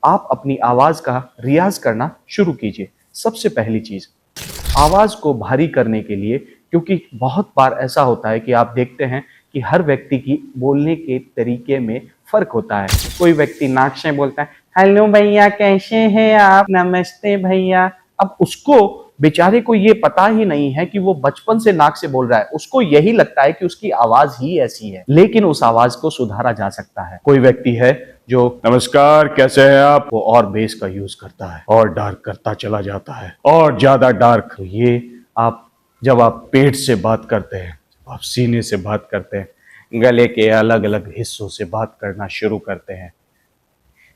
आप अपनी आवाज का रियाज करना शुरू कीजिए। सबसे पहली चीज, आवाज को भारी करने के लिए, क्योंकि बहुत बार ऐसा होता है कि आप देखते हैं कि हर व्यक्ति की बोलने के तरीके में फर्क होता है। कोई व्यक्ति नाक से बोलता है, हेलो भैया कैसे हैं आप, नमस्ते भैया। अब उसको बेचारे को ये पता ही नहीं है कि वो बचपन से नाक से बोल रहा है, उसको यही लगता है कि उसकी आवाज ही ऐसी है, लेकिन उस आवाज को सुधारा जा सकता है। कोई व्यक्ति है जो नमस्कार कैसे हैं आप, वो और बेस का यूज करता है और डार्क करता चला जाता है और ज्यादा डार्क। ये आप जब आप पेट से बात करते हैं, आप सीने से बात करते हैं, गले के अलग अलग हिस्सों से बात करना शुरू करते हैं,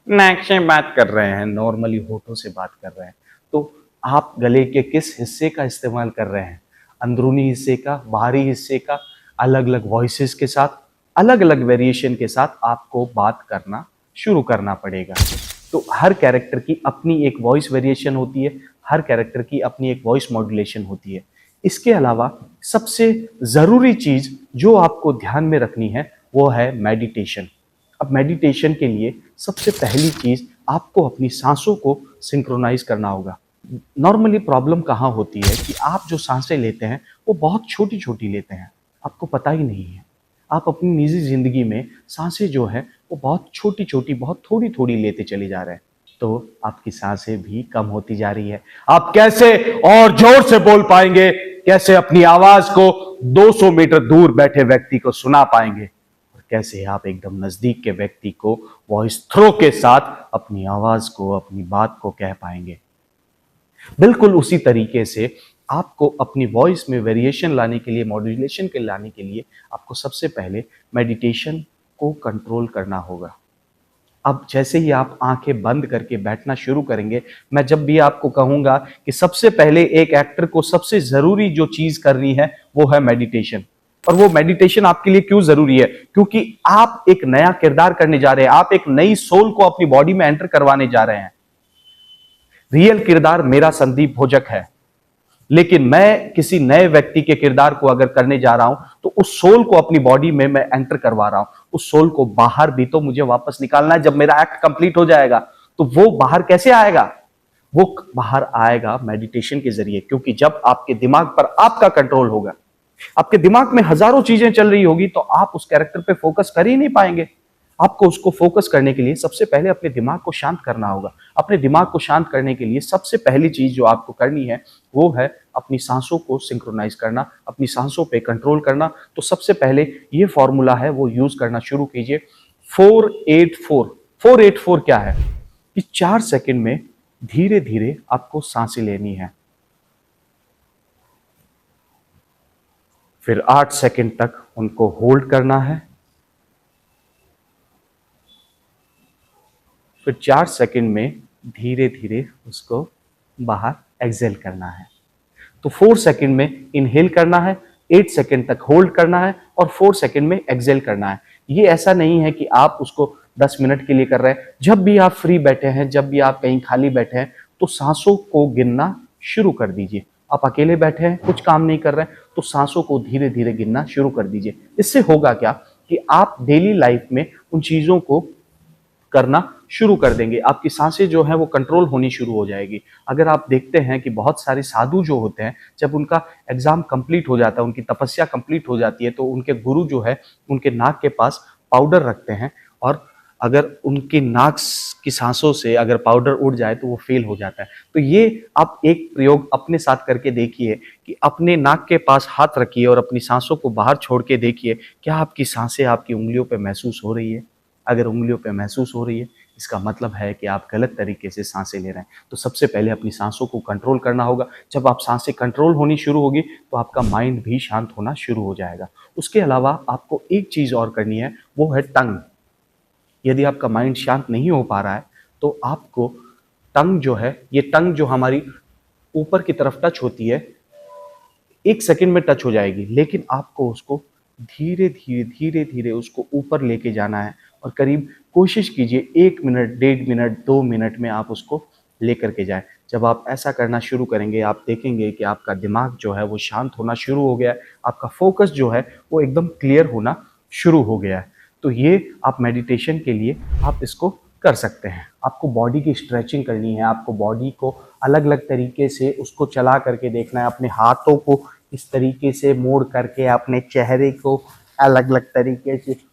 नाक से बात कर रहे हैं, नॉर्मली होठों से बात कर रहे हैं, तो आप गले के किस हिस्से का इस्तेमाल कर रहे हैं, अंदरूनी हिस्से का, बाहरी हिस्से का, अलग अलग वॉइसेस के साथ, अलग अलग वेरिएशन के साथ आपको बात करना शुरू करना पड़ेगा। तो हर कैरेक्टर की अपनी एक वॉइस वेरिएशन होती है, हर कैरेक्टर की अपनी एक वॉइस मॉड्यूलेशन होती है। इसके अलावा सबसे ज़रूरी चीज़ जो आपको ध्यान में रखनी है वो है मेडिटेशन। अब मेडिटेशन के लिए सबसे पहली चीज़ आपको अपनी सांसों को सिंक्रोनाइज करना होगा। नॉर्मली प्रॉब्लम कहाँ होती है कि आप जो सांसें लेते हैं वो बहुत छोटी छोटी लेते हैं, आपको पता ही नहीं है। आप अपनी निजी ज़िंदगी में सांसें जो है वो बहुत छोटी छोटी, बहुत थोड़ी थोड़ी लेते चले जा रहे हैं, तो आपकी सांसें भी कम होती जा रही है। आप कैसे और जोर से बोल पाएंगे, कैसे अपनी आवाज को 200 मीटर दूर बैठे व्यक्ति को सुना पाएंगे, और कैसे आप एकदम नजदीक के व्यक्ति को वॉइस थ्रो के साथ अपनी आवाज को, अपनी बात को कह पाएंगे। बिल्कुल उसी तरीके से आपको अपनी वॉइस में वेरिएशन लाने के लिए, मॉड्यूलेशन के लाने के लिए आपको सबसे पहले मेडिटेशन को कंट्रोल करना होगा। अब जैसे ही आप आंखें बंद करके बैठना शुरू करेंगे, मैं जब भी आपको कहूंगा कि सबसे पहले एक एक्टर को सबसे जरूरी जो चीज करनी है वो है मेडिटेशन। और वो मेडिटेशन आपके लिए क्यों जरूरी है? क्योंकि आप एक नया किरदार करने जा रहे हैं, आप एक नई सोल को अपनी बॉडी में एंटर करवाने जा रहे हैं। रियल किरदार मेरा संदीप भोजक है, लेकिन मैं किसी नए व्यक्ति के किरदार को अगर करने जा रहा हूं तो उस सोल को अपनी बॉडी में मैं एंटर करवा रहा हूं। उस सोल को बाहर भी तो मुझे वापस निकालना है। जब मेरा एक्ट कंप्लीट हो जाएगा तो वो बाहर कैसे आएगा? वो बाहर आएगा मेडिटेशन के जरिए, क्योंकि जब आपके दिमाग पर आपका कंट्रोल होगा, आपके दिमाग में हजारों चीजें चल रही होगी, तो आप उस कैरेक्टर पे फोकस कर ही नहीं पाएंगे। आपको उसको फोकस करने के लिए सबसे पहले अपने दिमाग को शांत करना होगा। अपने दिमाग को शांत करने के लिए सबसे पहली चीज जो आपको करनी है वो है अपनी सांसों को सिंक्रोनाइज करना, अपनी सांसों पे कंट्रोल करना। तो सबसे पहले ये फॉर्मूला है वो यूज करना शुरू कीजिए, 4-8-4। 4-8-4 क्या है कि 4 सेकंड में धीरे धीरे आपको सांसें लेनी है, फिर 8 सेकंड तक उनको होल्ड करना है, फिर 4 सेकंड में धीरे धीरे उसको बाहर एक्सेल करना है। तो 4 सेकंड में इनहेल करना है, 8 सेकंड तक होल्ड करना है और 4 सेकंड में एक्सेल करना है। ये ऐसा नहीं है कि आप उसको 10 मिनट के लिए कर रहे हैं। जब भी आप फ्री बैठे हैं, जब भी आप कहीं खाली बैठे हैं, तो सांसों को गिनना शुरू कर दीजिए। आप अकेले बैठे हैं, कुछ काम नहीं कर रहे हैं, तो सांसों को धीरे धीरे गिनना शुरू कर दीजिए। इससे होगा क्या कि आप डेली लाइफ में उन चीजों को करना शुरू कर देंगे, आपकी सांसें जो है वो कंट्रोल होनी शुरू हो जाएगी। अगर आप देखते हैं कि बहुत सारे साधु जो होते हैं, जब उनका एग्जाम कंप्लीट हो जाता है, उनकी तपस्या कंप्लीट हो जाती है, तो उनके गुरु जो है उनके नाक के पास पाउडर रखते हैं, और अगर उनकी नाक की सांसों से अगर पाउडर उड़ जाए तो वो फेल हो जाता है। तो ये आप एक प्रयोग अपने साथ करके देखिए कि अपने नाक के पास हाथ रखिए और अपनी सांसों को बाहर छोड़ के देखिए, क्या आपकी सांसें आपकी उंगलियों पे महसूस हो रही है? अगर उंगलियों पे महसूस हो रही है, इसका मतलब है कि आप गलत तरीके से सांसें ले रहे हैं। तो सबसे पहले अपनी सांसों को कंट्रोल करना होगा। जब आप सांसें कंट्रोल होनी शुरू होगी तो आपका माइंड भी शांत होना शुरू हो जाएगा। उसके अलावा आपको एक चीज़ और करनी है, वो है टंग। यदि आपका माइंड शांत नहीं हो पा रहा है तो आपको टंग जो है, ये टंग जो हमारी ऊपर की तरफ टच होती है, 1 सेकंड में टच हो जाएगी, लेकिन आपको उसको धीरे धीरे धीरे धीरे उसको ऊपर लेके जाना है, और करीब कोशिश कीजिए 1 मिनट, 1.5 मिनट, 2 मिनट में आप उसको लेकर के जाएं। जब आप ऐसा करना शुरू करेंगे, आप देखेंगे कि आपका दिमाग जो है वो शांत होना शुरू हो गया है, आपका फोकस जो है वो एकदम क्लियर होना शुरू हो गया है। तो ये आप मेडिटेशन के लिए आप इसको कर सकते हैं। आपको बॉडी की स्ट्रेचिंग करनी है, आपको बॉडी को अलग अलग तरीके से उसको चला करके देखना है, अपने हाथों को इस तरीके से मोड़ करके, अपने चेहरे को अलग अलग तरीके से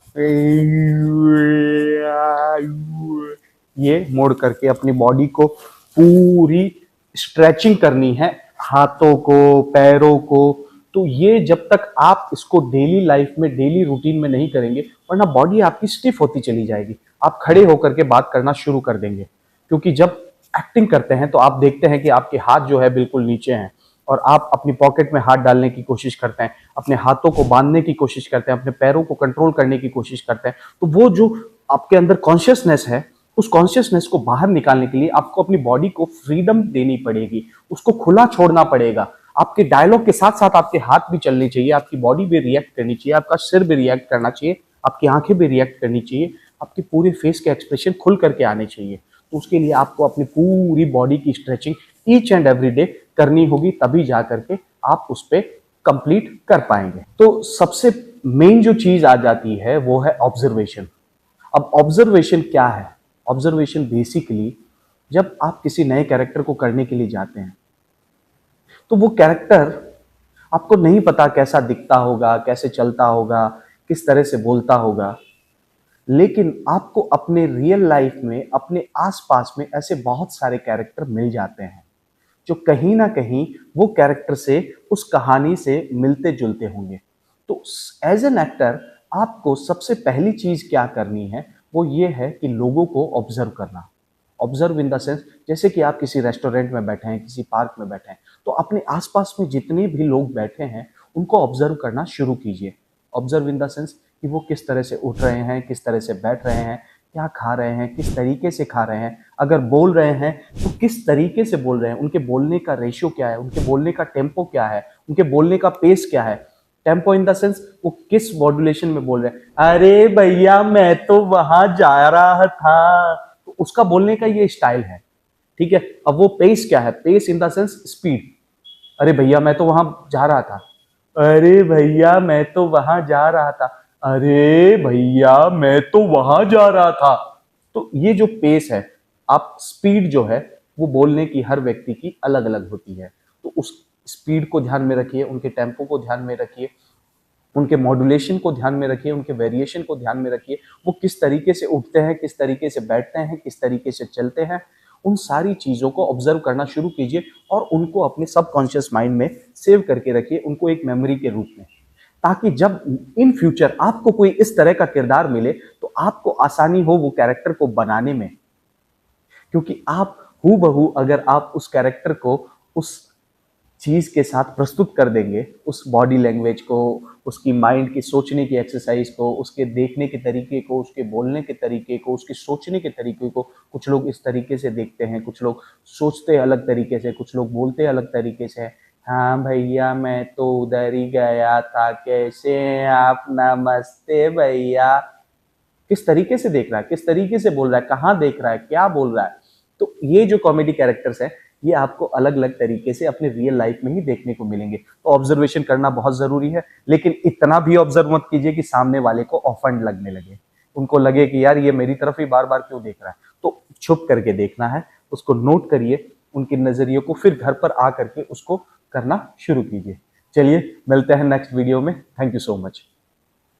ये मोड़ करके अपनी बॉडी को पूरी स्ट्रेचिंग करनी है, हाथों को, पैरों को। तो ये जब तक आप इसको डेली लाइफ में, डेली रूटीन में नहीं करेंगे, वरना बॉडी आपकी स्टिफ होती चली जाएगी। आप खड़े होकर के बात करना शुरू कर देंगे, क्योंकि जब एक्टिंग करते हैं तो आप देखते हैं कि आपके हाथ जो है बिल्कुल नीचे हैं और आप अपनी पॉकेट में हाथ डालने की कोशिश करते हैं, अपने हाथों को बांधने की कोशिश करते हैं, अपने पैरों को कंट्रोल करने की कोशिश करते हैं। तो वो जो आपके अंदर कॉन्शियसनेस है, उस कॉन्शियसनेस को बाहर निकालने के लिए आपको अपनी बॉडी को फ्रीडम देनी पड़ेगी, उसको खुला छोड़ना पड़ेगा। आपके डायलॉग के साथ साथ आपके हाथ भी चलने चाहिए, आपकी बॉडी भी रिएक्ट करनी चाहिए, आपका सिर भी रिएक्ट करना चाहिए, आपकी आंखें भी रिएक्ट करनी चाहिए, आपके पूरे फेस के एक्सप्रेशन खुल करके आने चाहिए। तो उसके लिए आपको अपनी पूरी बॉडी की stretching each and every day करनी होगी, तभी जा करके आप उस पर कंप्लीट कर पाएंगे। तो सबसे मेन जो चीज आ जाती है वो है ऑब्जर्वेशन। अब ऑब्जर्वेशन क्या है? ऑब्जर्वेशन बेसिकली जब आप किसी नए कैरेक्टर को करने के लिए जाते हैं तो वो कैरेक्टर आपको नहीं पता कैसा दिखता होगा, कैसे चलता होगा, किस तरह से बोलता होगा, लेकिन आपको अपने रियल लाइफ में, अपने आसपास में ऐसे बहुत सारे कैरेक्टर मिल जाते हैं जो कहीं ना कहीं वो कैरेक्टर से, उस कहानी से मिलते जुलते होंगे। तो एज एन एक्टर आपको सबसे पहली चीज क्या करनी है वो ये है कि लोगों को ऑब्जर्व करना। ऑब्जर्व इन द सेंस, जैसे कि आप किसी रेस्टोरेंट में बैठे हैं, किसी पार्क में बैठे हैं, तो अपने आसपास में जितने भी लोग बैठे हैं उनको ऑब्जर्व करना शुरू कीजिए। ऑब्जर्व इन द सेंस कि वो किस तरह से उठ रहे हैं, किस तरह से बैठ रहे हैं, क्या खा रहे हैं, किस तरीके से खा रहे हैं, अगर बोल रहे हैं तो किस तरीके से बोल रहे हैं, उनके बोलने का रेशियो क्या है, उनके बोलने का टेम्पो क्या है, उनके बोलने का पेस क्या है। टेम्पो इन द सेंस वो किस मॉड्यूलेशन में बोल रहे हैं। अरे भैया मैं तो वहां जा रहा था, तो उसका बोलने का ये स्टाइल है, ठीक है। अब वो पेस क्या है? Pace in the sense speed. अरे भैया मैं तो वहां जा रहा था, अरे भैया मैं तो वहां जा रहा था, अरे भैया मैं तो वहां जा रहा था। तो ये जो पेस है, आप स्पीड जो है वो बोलने की हर व्यक्ति की अलग अलग होती है। तो उस स्पीड को ध्यान में रखिए, उनके टेम्पो को ध्यान में रखिए, उनके मॉड्यूलेशन को ध्यान में रखिए, उनके वेरिएशन को ध्यान में रखिए, वो किस तरीके से उठते हैं, किस तरीके से बैठते हैं, किस तरीके से चलते हैं। उन सारी चीज़ों को ऑब्जर्व करना शुरू कीजिए और उनको अपने सबकॉन्शियस माइंड में सेव करके रखिए, उनको एक मेमोरी के रूप में, ताकि जब इन फ्यूचर आपको कोई इस तरह का किरदार मिले तो आपको आसानी हो वो कैरेक्टर को बनाने में। क्योंकि आप हूबहू अगर आप उस कैरेक्टर को उस चीज के साथ प्रस्तुत कर देंगे, उस बॉडी लैंग्वेज को, उसकी माइंड की सोचने की एक्सरसाइज को, उसके देखने के तरीके को, उसके बोलने के तरीके को, उसके सोचने के तरीके को, कुछ लोग इस तरीके से देखते हैं, कुछ लोग सोचते अलग तरीके से, कुछ लोग बोलते अलग तरीके से। हाँ भैया मैं तो उधर ही गया था, कैसे आप, नमस्ते भैया। किस तरीके से देख रहा है, किस तरीके से बोल रहा है, कहाँ देख रहा है, क्या बोल रहा है। तो ये जो कॉमेडी कैरेक्टर्स हैं ये आपको अलग अलग तरीके से अपने रियल लाइफ में ही देखने को मिलेंगे। तो ऑब्जर्वेशन करना बहुत जरूरी है, लेकिन इतना भी ऑब्जर्व मत कीजिए कि सामने वाले को ऑफेंड लगने लगे, उनको लगे कि यार ये मेरी तरफ ही बार बार क्यों देख रहा है। तो छुप करके देखना है, उसको नोट करिए, उनके नजरिए को, फिर घर पर आ करके उसको करना शुरू कीजिए। चलिए मिलते हैं नेक्स्ट वीडियो में। Thank you so much.